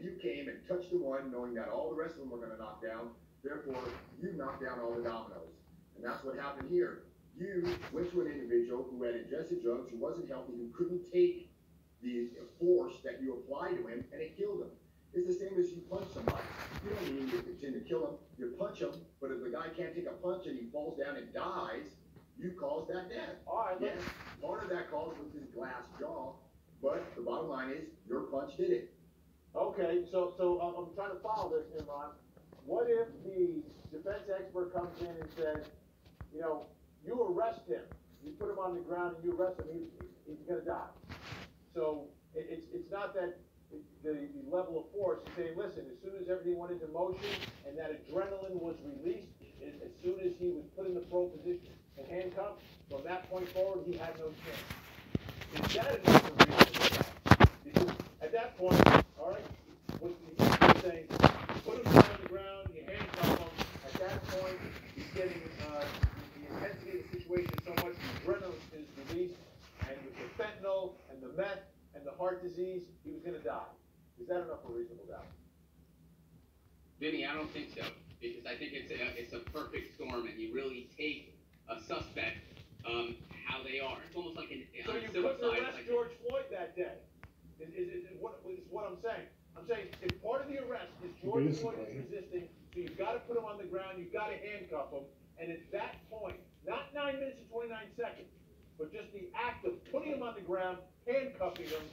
you came and touched the one knowing that all the rest of them were going to knock down. Therefore, you knocked down all the dominoes. And that's what happened here. You went to an individual who had ingested drugs, who wasn't healthy, who couldn't take the force that you applied to him, and it killed him. It's the same as you punch somebody. You don't mean you intend to kill him. You punch him, but if the guy can't take a punch and he falls down and dies, you caused that death. All right, yes, part of that cause was his glass jaw, but the bottom line is your punch did it. Okay, so I'm trying to follow this, Imran. What if the defense expert comes in and says, you know, you arrest him, you put him on the ground and you arrest him, he's going to die. So it's not that the level of force is saying, listen, as soon as everything went into motion and that adrenaline was released, as soon as he was put in the pro position and handcuffed, from that point forward, he had no chance. Is that enough for reason? Because at that point, all right, what you're saying, put him down on the ground, you handcuff him. At that point, he's getting the intensity of the situation so much, the adrenaline is released, and with the fentanyl and the meth and the heart disease, he was going to die. Is that enough for reasonable doubt? Vinny, I don't think so, because I think it's a perfect storm, and you really take a suspect how they are. It's almost like so you couldn't arrest George Floyd that day. Is what I'm saying. I'm saying if part of the arrest is George Floyd is resisting, so you've got to put him on the ground, you've got to handcuff him, and at that point, not 9 minutes and 29 seconds, but just the act of putting him on the ground, handcuffing him,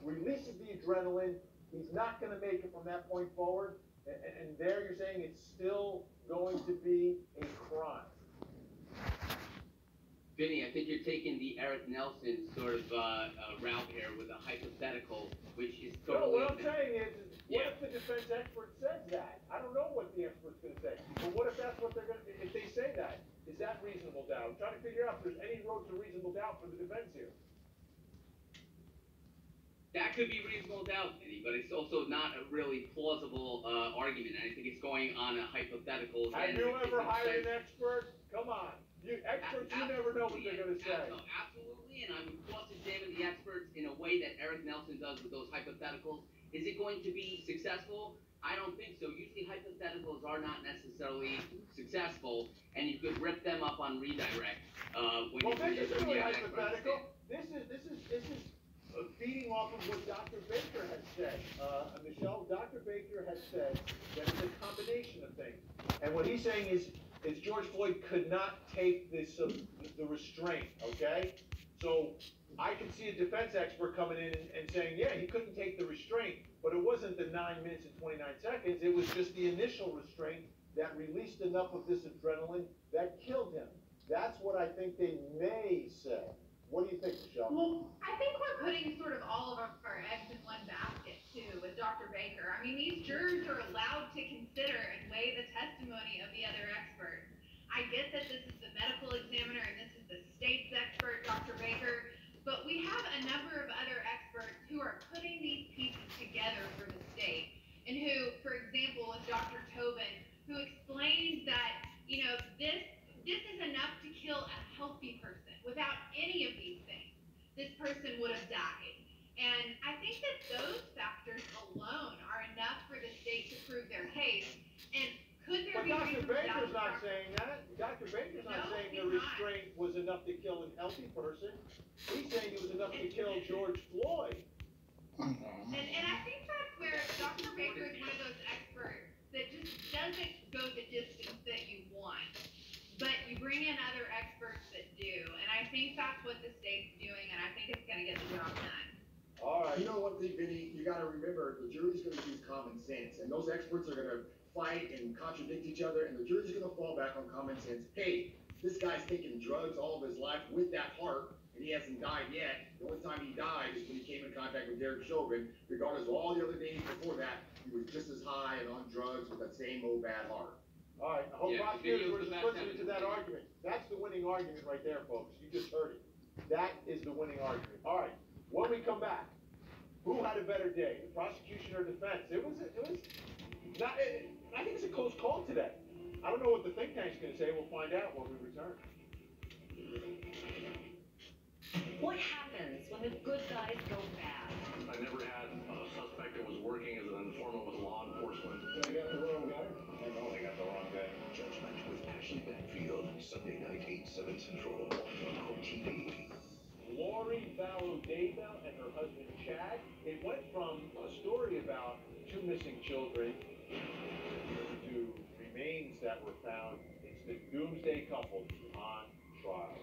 releases the adrenaline, he's not going to make it from that point forward, and there you're saying it's still going to be a crime. Vinny, I think you're taking the Eric Nelson sort of route here with a hypothetical, which is totally... No, what I'm saying is what if the defense expert says that? I don't know what the expert's going to say. But what if that's what they're going to... If they say that, is that reasonable doubt? I'm trying to figure out if there's any road to reasonable doubt for the defense here. That could be reasonable doubt, Vinny, but it's also not a really plausible argument. And I think it's going on a hypothetical. Have you ever hired an expert? Come on. Experts, you never know what they're going to say. Absolutely, and I would cross-examine the experts in a way that Eric Nelson does with those hypotheticals. Is it going to be successful? I don't think so. Usually hypotheticals are not necessarily successful, and you could rip them up on redirect. This is really hypothetical. This is feeding off of what Dr. Baker has said. Michelle, Dr. Baker has said that it's a combination of things. And what he's saying is George Floyd could not take this the restraint, okay? So I can see a defense expert coming in and saying, yeah, he couldn't take the restraint, but it wasn't the 9 minutes and 29 seconds. It was just the initial restraint that released enough of this adrenaline that killed him. That's what I think they may say. What do you think, Michelle? Well, I think we're putting sort of all of our eggs in one basket, too, with Dr. Baker. I mean, these jurors are allowed to consider and weigh the testimony of the other experts. I get that this is the medical examiner and this is the state's expert, Dr. Baker, but we have a number of other experts who are putting these pieces together for the state, and who, for example, with Dr. Tobin, who explains that, you know, this is enough to kill a healthy person. Without any of these things, this person would have died. And I think that those factors alone are enough for the state to prove their case. And could there be Dr. Baker's not doubt? saying that. Dr. Baker's not saying the restraint was enough to kill a healthy person. He's saying it was enough to kill George Floyd. And I think that's where Dr. Baker is one of those experts that just doesn't go the distance that you want. But you bring in other experts that do, and I think that's what the state's doing, and I think it's going to get the job done. All right. You know one thing, Vinny, you got to remember, the jury's going to use common sense, and those experts are going to fight and contradict each other, and the jury's going to fall back on common sense. Hey, this guy's taken drugs all of his life with that heart, and he hasn't died yet. The only time he died is when he came in contact with Derek Chauvin. Regardless of all the other days before that, he was just as high and on drugs with that same old bad heart. All right, I hope prosecutors were just listening to that argument. That's the winning argument right there, folks. You just heard it. That is the winning argument. All right, when we come back, who had a better day, the prosecution or defense? It was not. I think it's a close call today. I don't know what the think tank's going to say. We'll find out when we return. What happens when the good guys go bad? I never had a suspect that was working as an informal Control on TV. Lori Vallow Daybell and her husband Chad. It went from a story about two missing children to remains that were found. It's the doomsday couple on trial.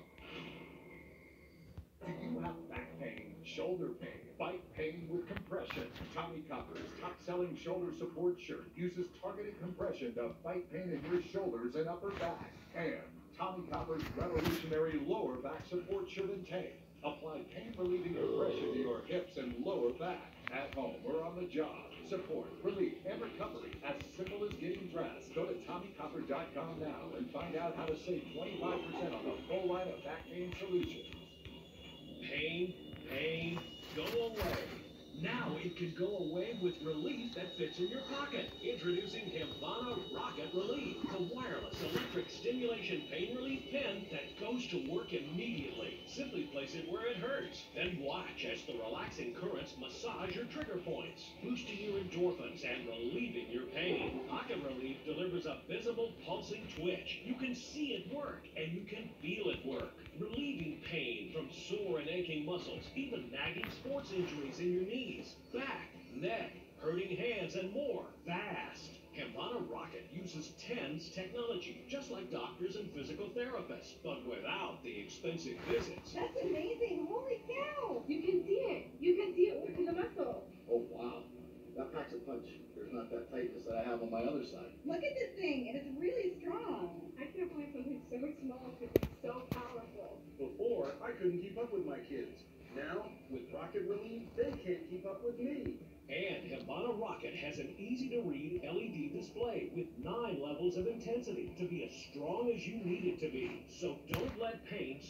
Do you have back pain, shoulder pain, bite pain with compression? Tommy Copper's top-selling shoulder support shirt uses targeted compression to fight pain in your shoulders and upper back. And Tommy Copper's revolutionary lower back support shirt and tank apply pain-relieving compression to your hips and lower back. At home or on the job, support, relief, and recovery as simple as getting dressed. Go to TommyCopper.com now and find out how to save 25% on the full line of back pain solutions. Pain, go away. Now it can go away with relief that fits in your pocket. Introducing Himvana Rocket Relief, the wireless electric stimulation pain relief pen that goes to work immediately. Simply place it where it hurts, then watch as the relaxing currents massage your trigger points, boosting your endorphins and relieving your pain. Pocket Relief delivers a visible pulsing twitch. You can see it work, and you can feel it work. Relieving pain from sore and aching muscles, even nagging sports injuries in your knees, back, neck, hurting hands, and more. Fast. Himvana Rocket uses TENS technology, just like doctors and physical therapists, but without the expensive visits. That's amazing! Holy cow! You can see it! You can see it through the muscle! Oh, wow. That packs a punch. There's not that tightness that I have on my other side. Look at this thing! It is really strong! I can't believe something so small could be so powerful. Before, I couldn't keep up with my kids. Now, with Rocket Relief, they can't keep up with me. And Himvana Rocket has an easy-to-read LED display with 9 levels of intensity to be as strong as you need it to be. So don't let pain